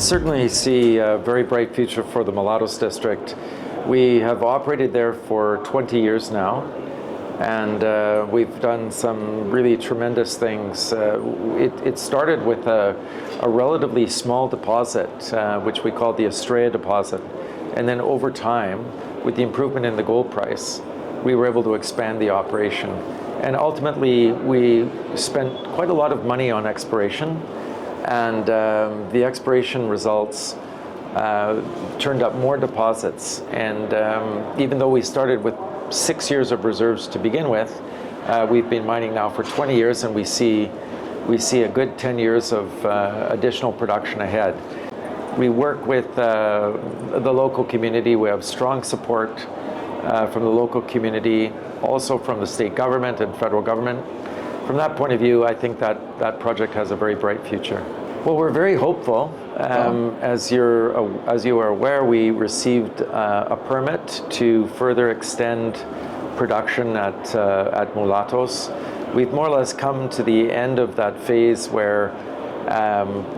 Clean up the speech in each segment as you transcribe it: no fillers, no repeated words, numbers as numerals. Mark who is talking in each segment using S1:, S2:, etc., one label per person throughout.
S1: certainly see a very bright future for the Mulatos district. We have operated there for 20 years now, and we've done some really tremendous things. It started with a relatively small deposit, which we call the Estrella deposit, and then over time, with the improvement in the gold price, we were able to expand the operation. And ultimately, we spent quite a lot of money on exploration, and the exploration results turned up more deposits. And even though we started with 6 years of reserves to begin with, we've been mining now for 20 years, and we see a good 10 years of additional production ahead. We work with the local community. We have strong support from the local community, also from the state government and federal government. From that point of view, I think that project has a very bright future. Well, we're very hopeful. As you are aware, we received a permit to further extend production at Mulatos. We've more or less come to the end of that phase where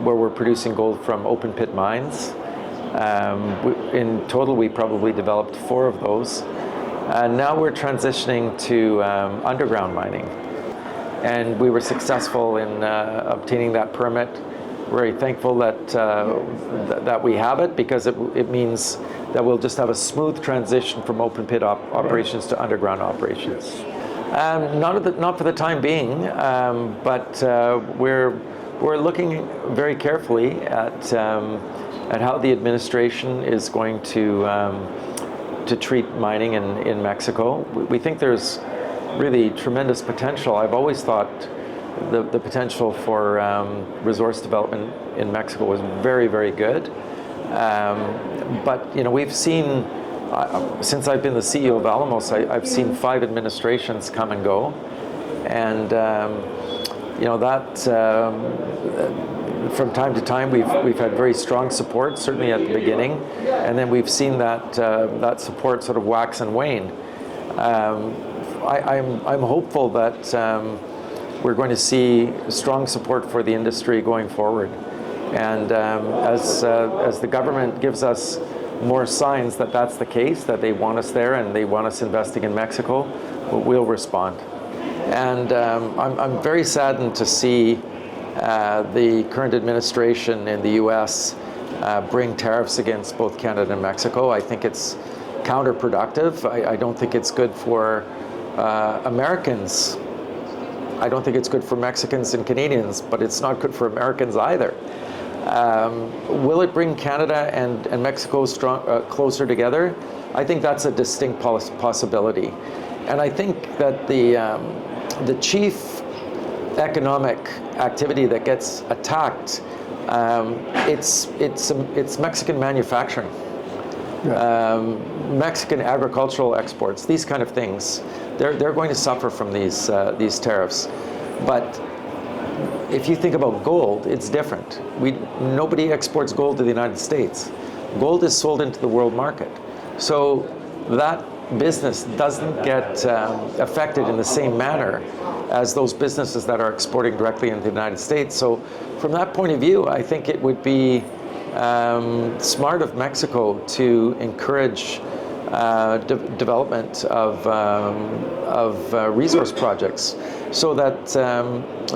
S1: we're producing gold from open pit mines. In total, we probably developed 4 of those. Now we're transitioning to underground mining. And we were successful in obtaining that permit. Very thankful that we have it, because it means that we'll just have a smooth transition from open pit operations to underground operations. Not for the time being, but we're looking very carefully at how the administration is going to treat mining in Mexico. We think there's really tremendous potential. I've always thought the potential for resource development in Mexico was very, very good. But we've seen, since I've been the CEO of Alamos, I've seen 5 administrations come and go, and from time to time we've had very strong support, certainly at the beginning, and then we've seen that support sort of wax and wane. I'm hopeful that we're going to see strong support for the industry going forward. And as the government gives us more signs that that's the case, that they want us there and they want us investing in Mexico, we'll respond. And I'm very saddened to see the current administration in the U.S. Bring tariffs against both Canada and Mexico. I think it's counterproductive. I don't think it's good for Americans. I don't think it's good for Mexicans and Canadians, but it's not good for Americans either. Will it bring Canada and Mexico closer together? I think that's a distinct possibility. And I think that the chief economic activity that gets attacked, it's Mexican manufacturing, Mexican agricultural exports, these kind of things. They're going to suffer from these tariffs. But if you think about gold, it's different. Nobody exports gold to the United States. Gold is sold into the world market. So that business doesn't get affected in the same manner as those businesses that are exporting directly into the United States. So from that point of view, I think it would be smart of Mexico to encourage development of resource projects, so that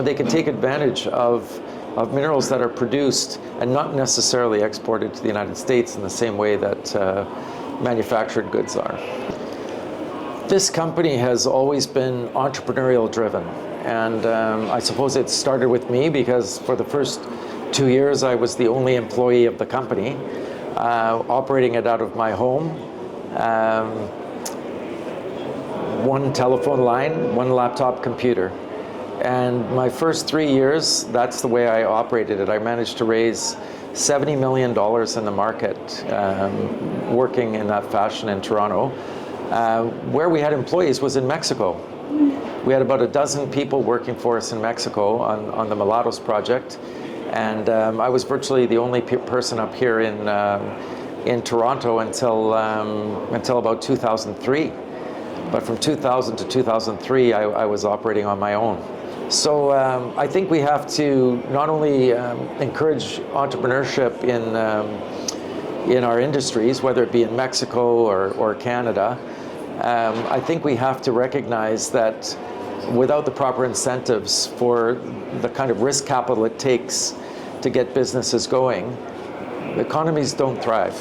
S1: they can take advantage of minerals that are produced and not necessarily exported to the United States in the same way that manufactured goods are. This company has always been entrepreneurial driven, and I suppose it started with me, because for the first 2 years I was the only employee of the company, operating it out of my home. One telephone line, one laptop computer. And my first 3 years, that's the way I operated it. I managed to raise $70 million in the market, working in that fashion in Toronto. Where we had employees was in Mexico. We had about a dozen people working for us in Mexico on the Mulatos project. And I was virtually the only person up here in Toronto until about 2003. But from 2000 to 2003, I was operating on my own. So I think we have to not only encourage entrepreneurship in our industries, whether it be in Mexico or Canada. I think we have to recognize that without the proper incentives for the kind of risk capital it takes to get businesses going, economies don't thrive.